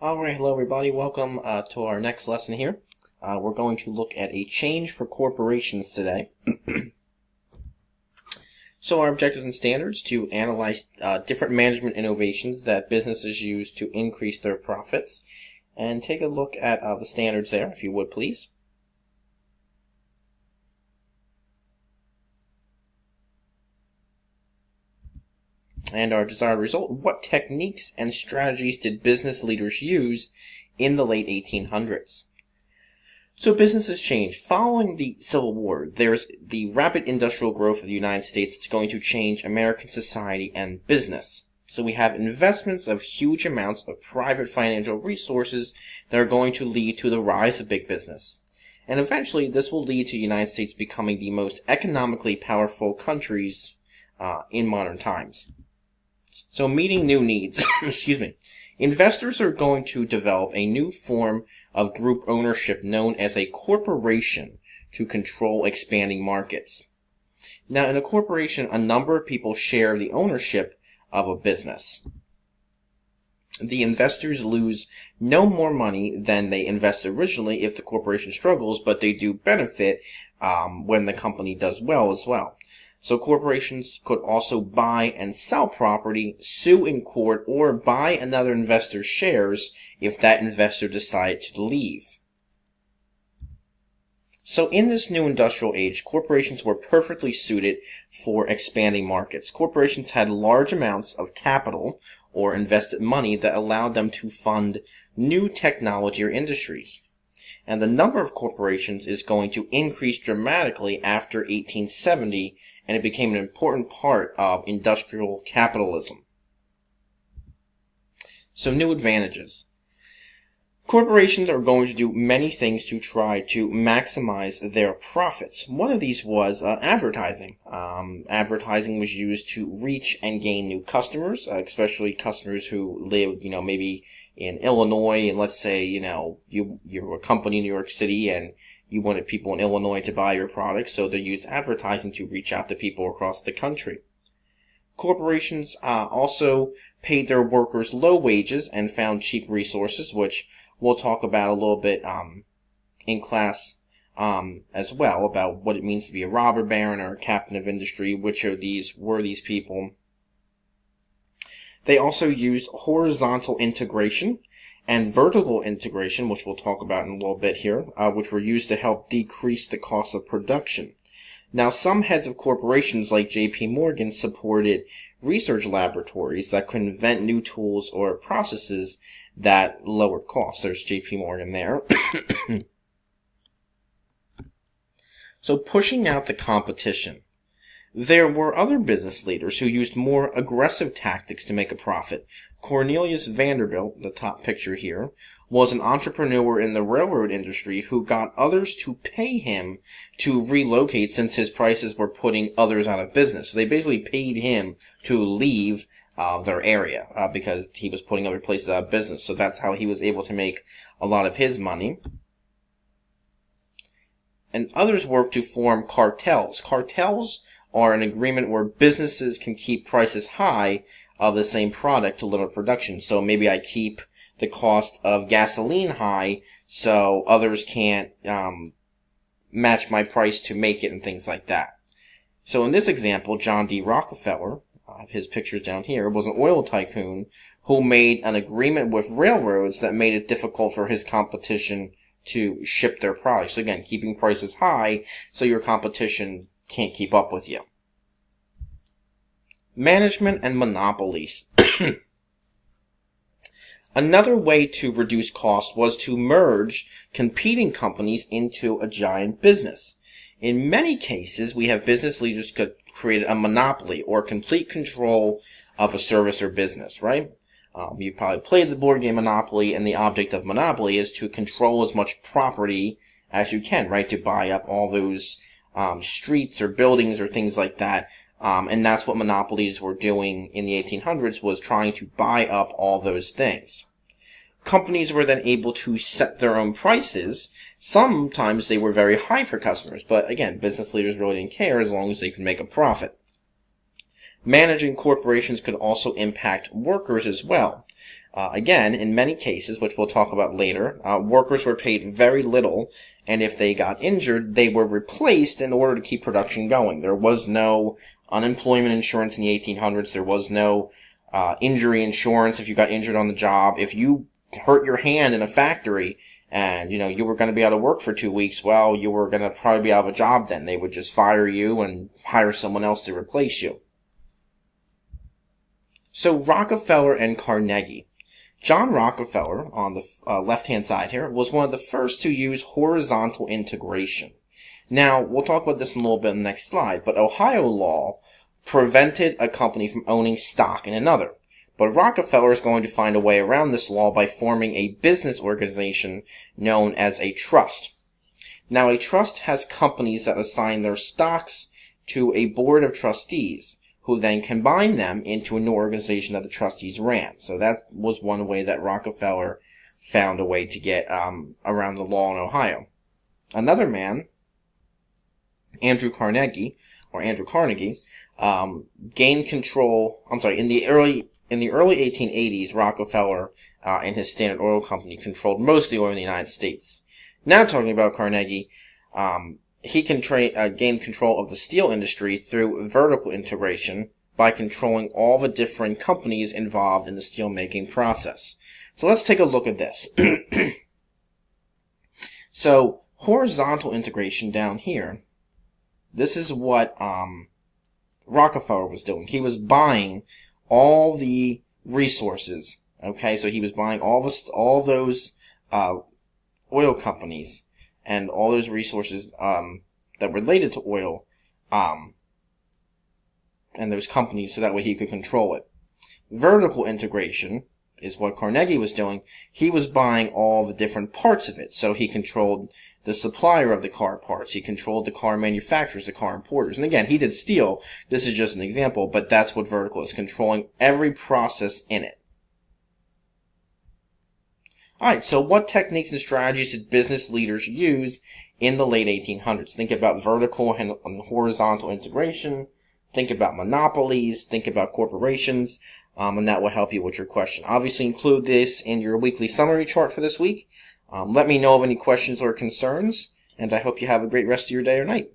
Alright, hello everybody. Welcome to our next lesson here. We're going to look at a change for corporations today. So our objectives and standards to analyze different management innovations that businesses use to increase their profits. And take a look at the standards there, if you would please. And our desired result: what techniques and strategies did business leaders use in the late 1800s? So businesses changed. Following the Civil War, there's the rapid industrial growth of the United States that's going to change American society and business. So we have investments of huge amounts of private financial resources that are going to lead to the rise of big business. And eventually this will lead to the United States becoming the most economically powerful countries in modern times. So meeting new needs, investors are going to develop a new form of group ownership known as a corporation to control expanding markets. Now, in a corporation, a number of people share the ownership of a business. The investors lose no more money than they invested originally if the corporation struggles, but they do benefit when the company does well as well. So corporations could also buy and sell property, sue in court, or buy another investor's shares if that investor decided to leave. So in this new industrial age, corporations were perfectly suited for expanding markets. Corporations had large amounts of capital or invested money that allowed them to fund new technology or industries. And the number of corporations is going to increase dramatically after 1870, and it became an important part of industrial capitalism. So new advantages. Corporations are going to do many things to try to maximize their profits. One of these was advertising. Advertising was used to reach and gain new customers, especially customers who live, maybe in Illinois, and let's say, you're a company in New York City and you wanted people in Illinois to buy your products, so they used advertising to reach out to people across the country. Corporations also paid their workers low wages and found cheap resources, which we'll talk about a little bit in class as well, about what it means to be a robber baron or a captain of industry, which of these were these people. They also used horizontal integration and vertical integration, which we'll talk about in a little bit here, which were used to help decrease the cost of production. Now, some heads of corporations like J.P. Morgan supported research laboratories that could invent new tools or processes that lowered costs. There's J.P. Morgan there. So pushing out the competition. There were other business leaders who used more aggressive tactics to make a profit. Cornelius Vanderbilt, the top picture here, was an entrepreneur in the railroad industry who got others to pay him to relocate since his prices were putting others out of business. So they basically paid him to leave their area because he was putting other places out of business. So that's how he was able to make a lot of his money. And others worked to form cartels. Cartels are an agreement where businesses can keep prices high of the same product to limit production. So maybe I keep the cost of gasoline high so others can't match my price to make it and things like that. So in this example, John D. Rockefeller, his picture's down here, was an oil tycoon who made an agreement with railroads that made it difficult for his competition to ship their products. So again, keeping prices high so your competition can't keep up with you. Management and monopolies. Another way to reduce costs was to merge competing companies into a giant business. In many cases, we have business leaders could create a monopoly or complete control of a service or business, right? You probably played the board game Monopoly, and the object of Monopoly is to control as much property as you can, right? To buy up all those streets or buildings or things like that. And that's what monopolies were doing in the 1800s, was trying to buy up all those things. Companies were then able to set their own prices. Sometimes they were very high for customers, but again, business leaders really didn't care as long as they could make a profit. Managing corporations could also impact workers as well. Again, in many cases, which we'll talk about later, workers were paid very little, and if they got injured, they were replaced in order to keep production going. There was no unemployment insurance in the 1800s. There was no injury insurance if you got injured on the job. If you hurt your hand in a factory and, you were going to be out of work for 2 weeks, well, you were going to probably be out of a job then. They would just fire you and hire someone else to replace you. So Rockefeller and Carnegie. John Rockefeller, on the left-hand side here, was one of the first to use horizontal integration. Now, we'll talk about this in a little bit in the next slide, but Ohio law prevented a company from owning stock in another. But Rockefeller is going to find a way around this law by forming a business organization known as a trust. Now, a trust has companies that assign their stocks to a board of trustees, who then combine them into a new organization that the trustees ran. So that was one way that Rockefeller found a way to get around the law in Ohio. Another man, Andrew Carnegie, gained control. In the early 1880s, Rockefeller and his Standard Oil Company controlled most of the oil in the United States. Now talking about Carnegie, he gained control of the steel industry through vertical integration by controlling all the different companies involved in the steel making process. So let's take a look at this. So horizontal integration down here, this is what Rockefeller was doing. He was buying all the resources. Okay, so he was buying all those oil companies and all those resources that related to oil, and those companies, so that way he could control it. Vertical integration is what Carnegie was doing. He was buying all the different parts of it, so he controlled the supplier of the car parts. He controlled the car manufacturers, the car importers. And again, he did steel. This is just an example, but that's what vertical is, controlling every process in it. Alright, so what techniques and strategies did business leaders use in the late 1800s? Think about vertical and horizontal integration. Think about monopolies. Think about corporations. And that will help you with your question. Obviously, include this in your weekly summary chart for this week. Let me know of any questions or concerns, and I hope you have a great rest of your day or night.